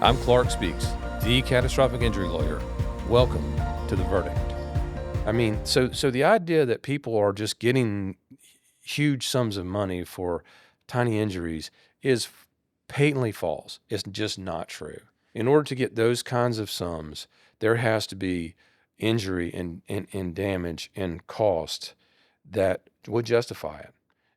I'm Clark Speaks, the catastrophic injury lawyer. Welcome to The Verdict. I mean, so the idea that people are just getting huge sums of money for tiny injuries is patently false. It's just not true. In order to get those kinds of sums, there has to be injury and damage and cost that would justify it.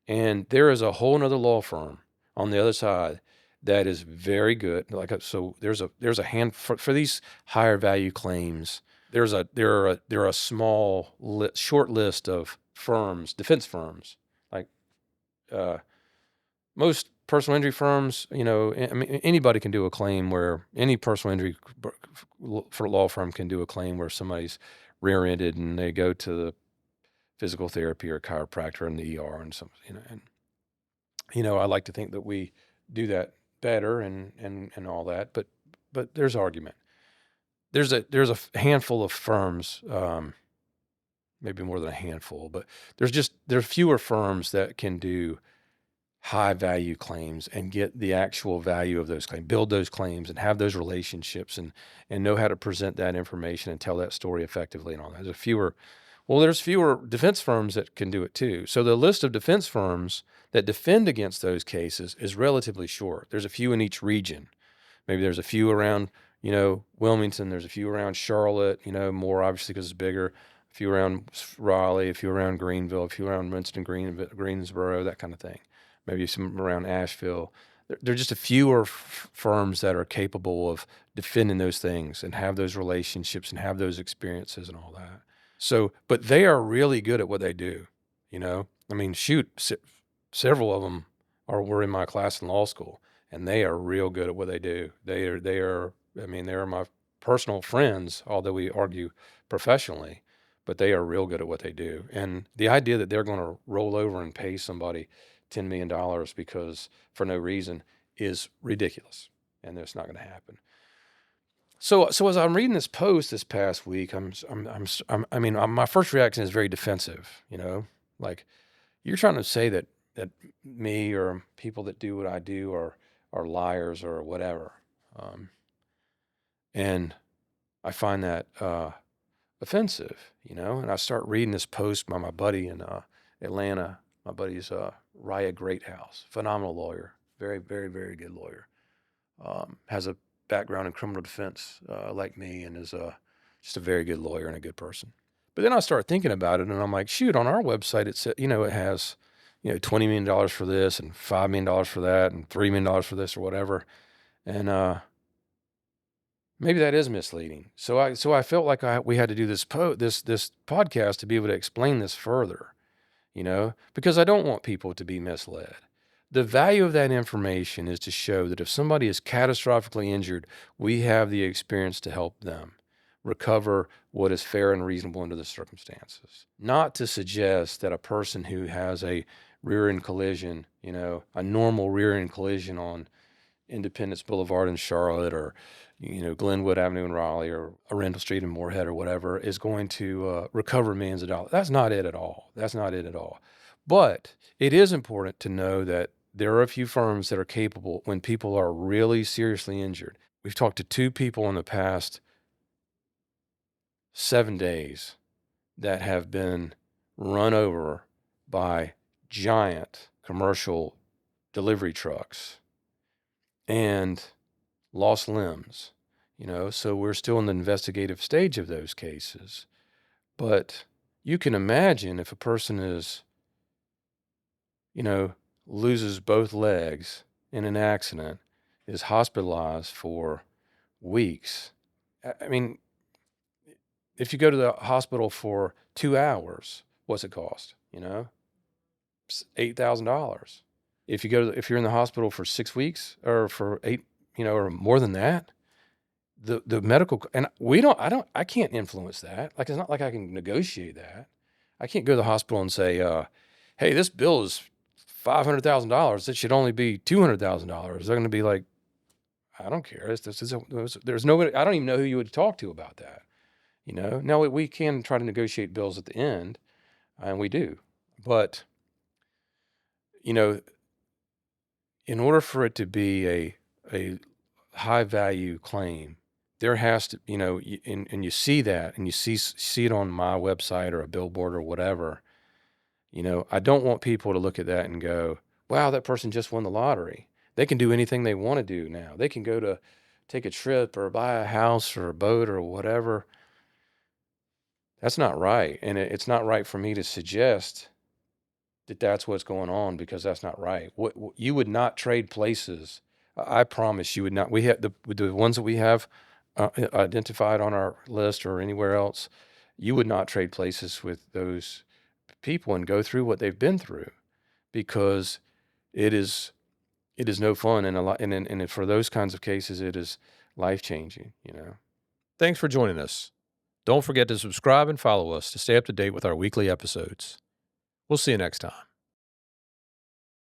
And there is a whole nother law firm on the other side that is very good. So there's a hand for these higher value claims. There are a small short list of firms, defense firms, like most personal injury firms. I mean, anybody can do a claim where any personal injury for law firm can do a claim where somebody's rear-ended and they go to the physical therapy or chiropractor in the ER and I like to think that we do that better and all that, but there's argument. There's a handful of firms, maybe more than a handful, but there's fewer firms that can do high value claims and get the actual value of those claims, build those claims and have those relationships and know how to present that information and tell that story effectively and all that. There's fewer defense firms that can do it too. So the list of defense firms that defend against those cases is relatively short. There's a few in each region. Maybe there's a few around, Wilmington. There's a few around Charlotte, more obviously because it's bigger. A few around Raleigh, a few around Greenville, a few around Greensboro, that kind of thing. Maybe some around Asheville. There are just a fewer firms that are capable of defending those things and have those relationships and have those experiences and all that. So, but they are really good at what they do, I mean, several of them were in my class in law school, and they are real good at what they do. They are my personal friends, although we argue professionally, but they are real good at what they do. And the idea that they're going to roll over and pay somebody $10 million because for no reason is ridiculous, and that's not going to happen. So as I'm reading this post this past week, my first reaction is very defensive. Like, you're trying to say that me or people that do what I do are liars or whatever, and I find that offensive. And I start reading this post by my buddy in Atlanta. My buddy's Raya Greathouse, phenomenal lawyer, very, very, very good lawyer. Has a background in criminal defense like me, and is just a very good lawyer and a good person. But then I started thinking about it, and I'm like, shoot, on our website it said, it has, $20 million for this and $5 million for that and $3 million for this or whatever, and maybe that is misleading. So I felt like we had to do this podcast to be able to explain this further, because I don't want people to be misled. The value of that information is to show that if somebody is catastrophically injured, we have the experience to help them recover what is fair and reasonable under the circumstances. Not to suggest that a person who has a rear-end collision, a normal rear-end collision on Independence Boulevard in Charlotte or, Glenwood Avenue in Raleigh or Arundel Street in Moorhead or whatever is going to recover millions of dollars. That's not it at all. But it is important to know that there are a few firms that are capable when people are really seriously injured. We've talked to 2 people in the past 7 days that have been run over by giant commercial delivery trucks and lost limbs, so we're still in the investigative stage of those cases. But you can imagine if a person is, loses both legs in an accident, is hospitalized for weeks. I mean, if you go to the hospital for 2 hours, what's it cost? $8,000. If you're in the hospital for 6 weeks or for 8, or more than that, the medical, and I can't influence that. Like, it's not like I can negotiate that. I can't go to the hospital and say, hey, this bill is $500,000. It should only be $200,000. They're going to be like, I don't care. There's nobody. I don't even know who you would talk to about that. Now we can try to negotiate bills at the end, and we do. But, in order for it to be a high value claim, there has to, and you see that, and you see it on my website or a billboard or whatever. I don't want people to look at that and go, "Wow, that person just won the lottery." They can do anything they want to do now. They can go to take a trip or buy a house or a boat or whatever. That's not right, and it's not right for me to suggest that that's what's going on, because that's not right. What you would not trade places. I promise you would not. We have the ones that we have identified on our list or anywhere else. You would not trade places with those people and go through what they've been through, because it is it is no fun, and a lot, and for those kinds of cases, it is life changing. Thanks for joining us. Don't forget to subscribe and follow us to stay up to date with our weekly episodes. We'll see you next time.